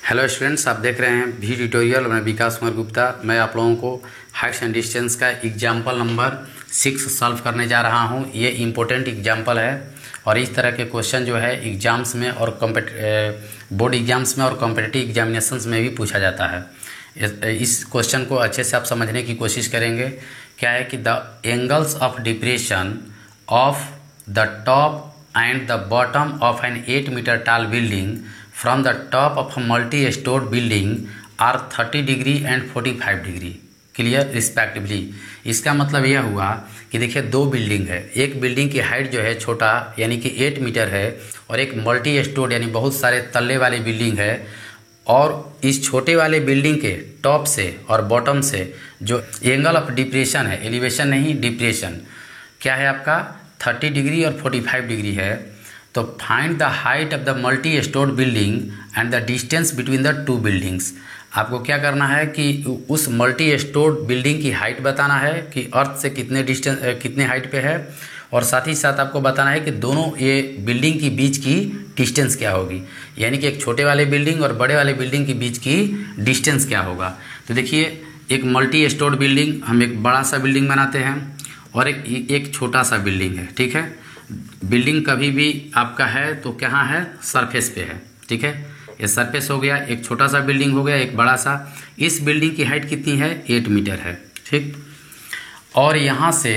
Hello students, आप देख रहे हैं भी ट्यूटोरियल। मैं विकास कुमार गुप्ता। मैं आप लोगों को हाइट्स एंड डिस्टेंस का एग्जाम्पल नंबर 6 सॉल्व करने जा रहा हूं। ये इम्पोर्टेंट एग्जाम्पल है और इस तरह के क्वेश्चन जो है एग्जाम्स में और बोर्ड एग्जाम्स में और कॉम्पिटिटिव एग्जामिनेशंस में भी पूछा जाता है। इस क्वेश्चन को अच्छे से आप समझने की कोशिश करेंगे। क्या है कि the angles of depression of the top and the bottom of an 8 meter tall building from the top of a multi-stored building are 30 degree and 45 degree clear respectively. इसका मतलब यह हुआ कि देखिए दो बिल्डिंग है। एक बिल्डिंग की हाइट जो है छोटा यानी कि 8 मीटर है और एक मल्टी स्टोर्ड यानी बहुत सारे तल्ले वाली बिल्डिंग है। और इस छोटे वाले बिल्डिंग के टॉप से और बॉटम से जो एंगल ऑफ डिप्रेशन है, एलिवेशन नहीं डिप्रेशन, क्या है आपका 30 डिग्री और 45 डिग्री है। तो find the height of the multi storeyed building and the distance between the two buildings. आपको क्या करना है कि उस मल्टी स्टोर्ड बिल्डिंग की हाइट बताना है कि अर्थ से कितने हाइट पे है, और साथ ही साथ आपको बताना है कि दोनों ये बिल्डिंग की बीच की डिस्टेंस क्या होगी, यानी कि एक छोटे वाले बिल्डिंग और बड़े वाले बिल्डिंग के बीच की डिस्टेंस क्या होगा। तो देखिए एक मल्टी स्टोर्ड बिल्डिंग, हम एक बड़ा सा बिल्डिंग बनाते हैं और एक छोटा सा बिल्डिंग है। ठीक है, बिल्डिंग कभी भी आपका है तो कहाँ है, सरफेस पे है। ठीक है, ये सरफेस हो गया, एक छोटा सा बिल्डिंग हो गया, एक बड़ा सा। इस बिल्डिंग की हाइट कितनी है, 8 मीटर है। ठीक, और यहाँ से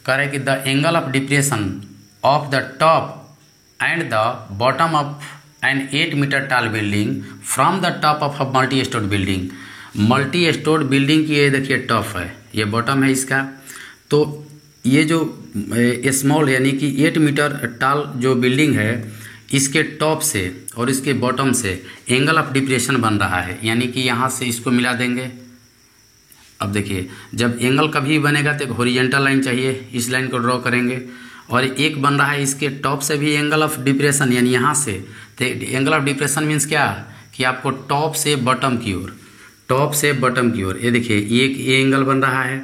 कह रहे कि the angle of depression of the top and the bottom of an 8 metre tall building from the top of a multi storeyed building. Multi storeyed building की ये देखिए टॉप है, ये बॉटम है इसका। तो ये जो स्मॉल यानी कि 8 मीटर टॉल जो बिल्डिंग है, इसके टॉप से और इसके बॉटम से एंगल ऑफ डिप्रेशन बन रहा है, यानी कि यहाँ से इसको मिला देंगे। अब देखिए जब एंगल कभी बनेगा तो एक हॉरिजॉन्टल लाइन चाहिए, इस लाइन को ड्रॉ करेंगे। और एक बन रहा है इसके टॉप से भी एंगल ऑफ डिप्रेशन, यानी यहाँ से। तो एंगल ऑफ डिप्रेशन मीन्स क्या कि आपको टॉप से बॉटम की ओर, टॉप से बॉटम की ओर, ये देखिए एक एंगल बन रहा है।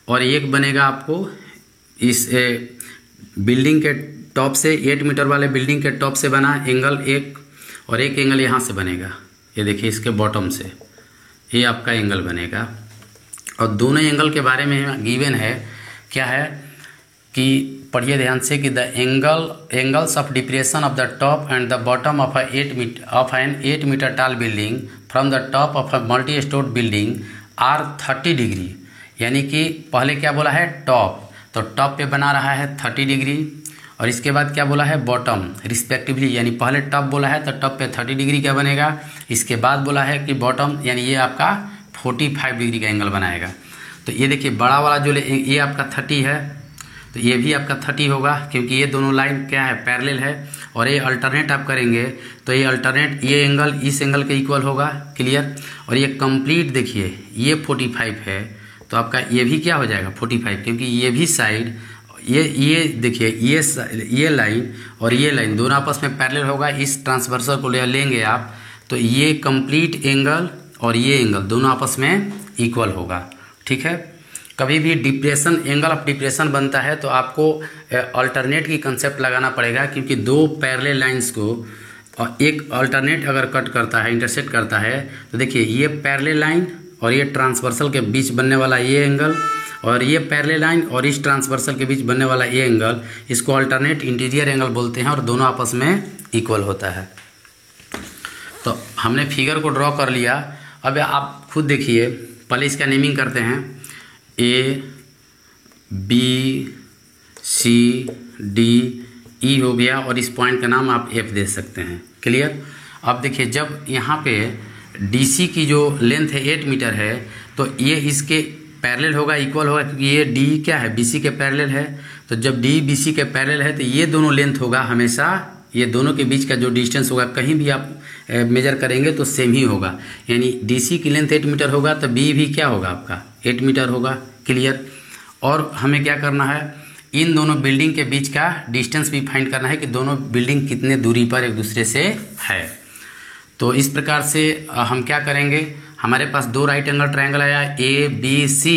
और एक बनेगा आपको इस बिल्डिंग के टॉप से, 8 मीटर वाले बिल्डिंग के टॉप से बना एंगल एक, और एक एंगल यहाँ से बनेगा, ये देखिए इसके बॉटम से ये आपका एंगल बनेगा। और दोनों एंगल के बारे में गिवन है, क्या है कि पढ़िए ध्यान से कि the angles of depression of the top and the bottom of an 8 metre tall building from the top of a multi storeyed building are 30 degree. यानी कि पहले क्या बोला है टॉप, तो टॉप पे बना रहा है 30 डिग्री, और इसके बाद क्या बोला है बॉटम रिस्पेक्टिवली, यानी पहले टॉप बोला है तो टॉप पे 30 डिग्री क्या बनेगा, इसके बाद बोला है कि बॉटम यानी ये आपका 45 डिग्री का एंगल बनाएगा। तो ये देखिए बड़ा वाला जो ये आपका 30 है, तो ये भी आपका 30 होगा, क्योंकि ये दोनों लाइन क्या है पैरेलल है। और ये अल्टरनेट आप करेंगे तो ये अल्टरनेट, ये एंगल इस एंगल के इक्वल होगा। क्लियर। और ये कंप्लीट देखिए ये 45 है, तो आपका ये भी क्या हो जाएगा 45, क्योंकि ये भी साइड ये देखिए ये लाइन और ये लाइन दोनों आपस में पैरेलल होगा। इस ट्रांसवर्सल को लेंगे आप, तो ये कंप्लीट एंगल और ये एंगल दोनों आपस में इक्वल होगा। ठीक है, कभी भी डिप्रेशन, एंगल ऑफ डिप्रेशन बनता है तो आपको अल्टरनेट की कंसेप्ट लगाना पड़ेगा, क्योंकि दो पैरेलल लाइंस को एक अल्टरनेट अगर कट करता है, इंटरसेक्ट करता है, तो देखिए ये पैरेलल लाइन और ये ट्रांसवर्सल के बीच बनने वाला ये एंगल, और ये पैरेलल लाइन और इस ट्रांसवर्सल के बीच बनने वाला ये एंगल, इसको अल्टरनेट इंटीरियर एंगल बोलते हैं, और दोनों आपस में इक्वल होता है। तो हमने फिगर को ड्रॉ कर लिया। अब आप खुद देखिए, पहले इसका नेमिंग करते हैं। A B C D E हो गया, और इस पॉइंट का नाम आप F दे सकते हैं। क्लियर। अब देखिए जब यहाँ पे DC की जो लेंथ है 8 मीटर है, तो ये इसके पैरेलल होगा, इक्वल होगा, क्योंकि ये D क्या है BC के पैरेलल है। तो जब D BC के पैरेलल है तो ये दोनों लेंथ होगा हमेशा, ये दोनों के बीच का जो डिस्टेंस होगा कहीं भी आप मेजर करेंगे तो सेम ही होगा। यानी DC की लेंथ 8 मीटर होगा तो B भी क्या होगा आपका 8 मीटर होगा। क्लियर। और हमें क्या करना है, इन दोनों बिल्डिंग के बीच का डिस्टेंस भी फाइंड करना है कि दोनों बिल्डिंग कितने दूरी पर एक दूसरे से है। तो इस प्रकार से हम क्या करेंगे, हमारे पास दो राइट एंगल ट्रायंगल आया ABC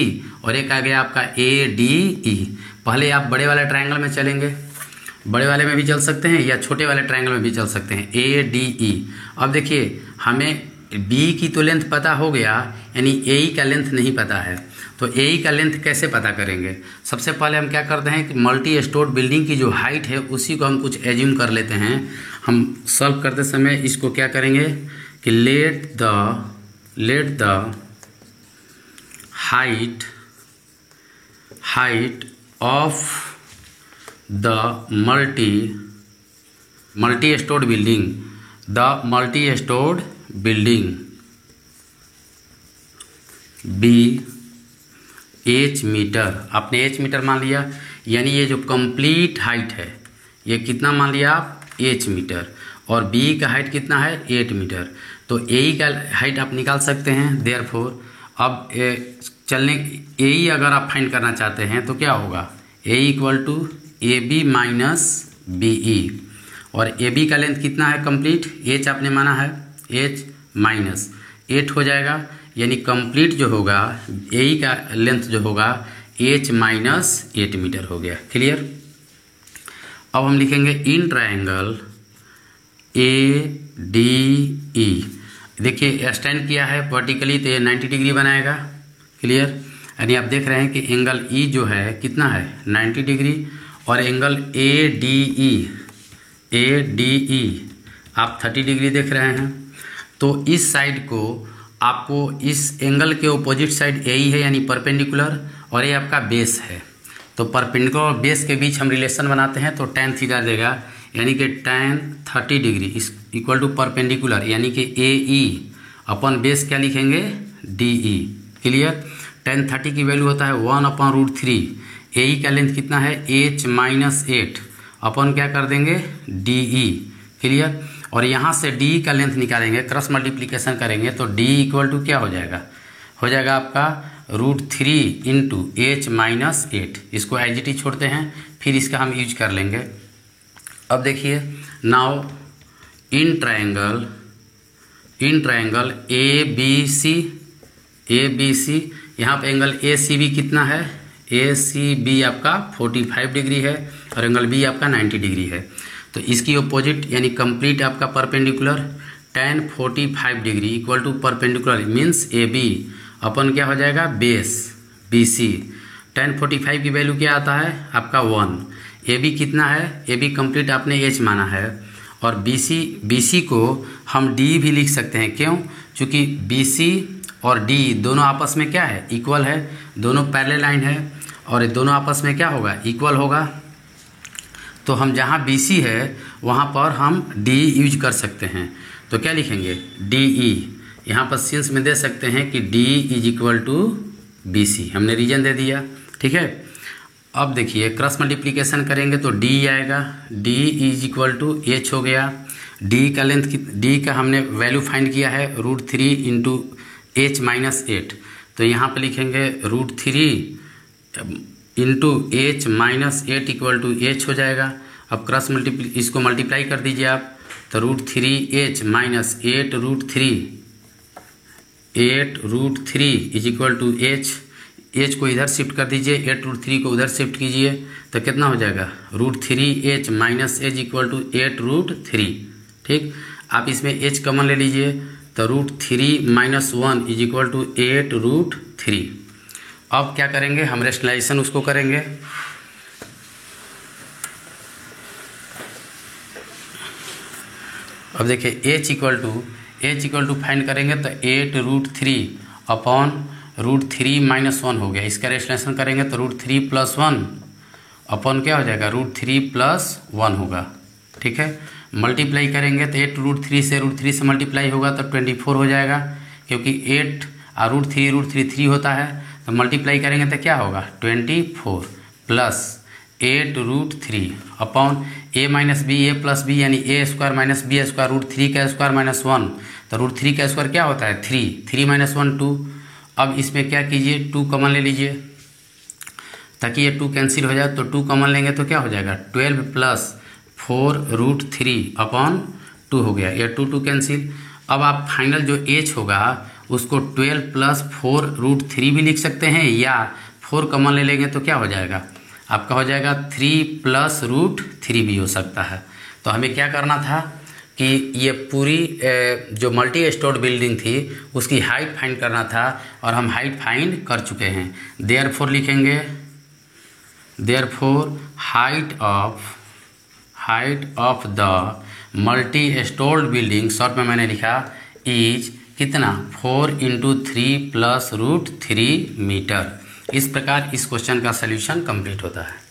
और एक आ गया आपका ADE। पहले आप बड़े वाले ट्रायंगल में चलेंगे, बड़े वाले में भी चल सकते हैं या छोटे वाले ट्रायंगल में भी चल सकते हैं, ADE। अब देखिए हमें बी की तो लेंथ पता हो गया, यानी ए का लेंथ नहीं पता है। तो ए का लेंथ कैसे पता करेंगे? सबसे पहले हम क्या करते हैं कि मल्टी स्टोर बिल्डिंग की जो हाइट है उसी को हम कुछ एज्यूम कर लेते हैं। हम सॉल्व करते समय इसको क्या करेंगे कि let the height of the multi storeyed building be h metre. आपने एच मीटर मान लिया, यानी ये जो कंप्लीट हाइट है ये कितना मान लिया आप? H metre. और बी का हाइट कितना है? 8 मीटर। तो ए का हाइट आप निकाल सकते हैं। देयरफॉर अब ए अगर आप फाइंड करना चाहते हैं तो क्या होगा? A equal to A B minus B E. और ए बी का लेंथ कितना है कंप्लीट? एच आपने माना है, एच माइनस 8 हो जाएगा, यानी कंप्लीट जो होगा ए का लेंथ जो होगा एच माइनस 8 मीटर हो गया। क्लियर? अब हम लिखेंगे इन ट्रायंगल ए डी ई। देखिए स्टैंड किया है वर्टिकली तो ये 90 डिग्री बनाएगा। क्लियर? यानी आप देख रहे हैं कि एंगल ई जो है कितना है? 90 डिग्री। और एंगल ए डी ई आप 30 डिग्री देख रहे हैं। तो इस साइड को आपको इस एंगल के ऑपोजिट साइड ए ही है, यानी परपेंडिकुलर, और ये आपका बेस है। तो परपेंडिकुलर और बेस के बीच हम रिलेशन बनाते हैं तो tan थीटा देगा, यानी कि tan 30 degree is equal to perpendicular, यानी कि ए ई अपन बेस क्या लिखेंगे? डी ई। क्लियर? tan 30 की वैल्यू होता है 1/√3। ए ई का लेंथ कितना है? h माइनस 8 अपन क्या कर देंगे? D E. क्लियर? और यहाँ से डी का लेंथ निकालेंगे, क्रॉस मल्टीप्लिकेशन करेंगे तो डी इक्वल टू क्या हो जाएगा? हो जाएगा आपका √3 इंटू एच माइनस 8। इसको एच छोड़ते हैं, फिर इसका हम यूज कर लेंगे। अब देखिए now in triangle A B C, यहाँ पे एंगल ए सी बी कितना है? ए सी बी आपका 45 डिग्री है और एंगल बी आपका 90 डिग्री है। तो इसकी ऑपोजिट यानी कंप्लीट आपका perpendicular tan 45 degree equal to perpendicular means A B अपन क्या हो जाएगा? Base B C. tan 45 की वैल्यू क्या आता है? आपका 1। ए बी कितना है? ए बी कंप्लीट आपने एच माना है। और बी सी को हम डी भी लिख सकते हैं। क्यों? क्योंकि बी सी और डी दोनों आपस में क्या है? इक्वल है। दोनों पैरेलल लाइन है और ये दोनों आपस में क्या होगा? इक्वल होगा। तो हम जहाँ बी सी है वहाँ पर हम डी यूज कर सकते हैं। तो क्या लिखेंगे? D E. यहाँ पर सिंस में दे सकते हैं कि D is equal to B C. हमने रीजन दे दिया। ठीक है? अब देखिए क्रॉस मल्टीप्लिकेशन करेंगे तो डी आएगा। D is equal to h हो गया। डी का लेंथ डी का हमने वैल्यू फाइंड किया है √3 इंटू एच माइनस 8। तो यहाँ पर लिखेंगे √3 into h minus 8 equal to h हो जाएगा। अब क्रॉस इसको मल्टीप्लाई कर दीजिए आप, तो √3h minus 8√3 is equal to h. H को इधर शिफ्ट कर दीजिए, 8√3 को उधर शिफ्ट कीजिए तो कितना हो जाएगा? √3h minus H equal to 8√3। ठीक? आप इसमें h कॉमन ले लीजिए तो √3 माइनस 1 इज इक्वल टू 8√3। अब क्या करेंगे? हम रेशनलाइजेशन उसको करेंगे। अब देखिए h इक्वल टू फाइंड करेंगे तो 8√3 अपॉन √3 माइनस 1 हो गया। इसका रेशनलाइजेशन करेंगे तो √3 प्लस 1 अपॉन क्या हो जाएगा? √3 प्लस 1 होगा। ठीक है? मल्टीप्लाई करेंगे तो 8√3 से √3 से मल्टीप्लाई होगा तो 24 हो जाएगा, क्योंकि 8 और √3 3 होता है। तो मल्टीप्लाई करेंगे तो क्या होगा? 24 plus 8√3 upon a minus B A plus B, यानी a square minus B square √3 का स्क्वायर माइनस 1। तो √3 का स्क्वायर क्या होता है? 3 माइनस 1 2। अब इसमें क्या कीजिए? 2 कॉमन ले लीजिए ताकि ये 2 कैंसिल हो जाए। तो 2 कॉमन लेंगे तो क्या हो जाएगा? 12 प्लस 4√3 अपॉन 2 हो गया। ये 2 कैंसिल। अब आप फाइनल जो h होगा उसको 12 प्लस 4√3 भी लिख सकते हैं, या 4 कॉमन ले लेंगे तो क्या हो जाएगा? आपका हो जाएगा 3 प्लस √3 भी हो सकता है। तो हमें क्या करना था कि ये पूरी जो मल्टी स्टोर्ड बिल्डिंग थी उसकी हाइट फाइंड करना था और हम हाइट फाइंड कर चुके हैं। देयरफॉर लिखेंगे, therefore height of the multi storeyed building, short में मैंने लिखा इज कितना 4 × 3 + √3 मीटर। इस प्रकार इस क्वेश्चन का सल्यूशन कंप्लीट होता है।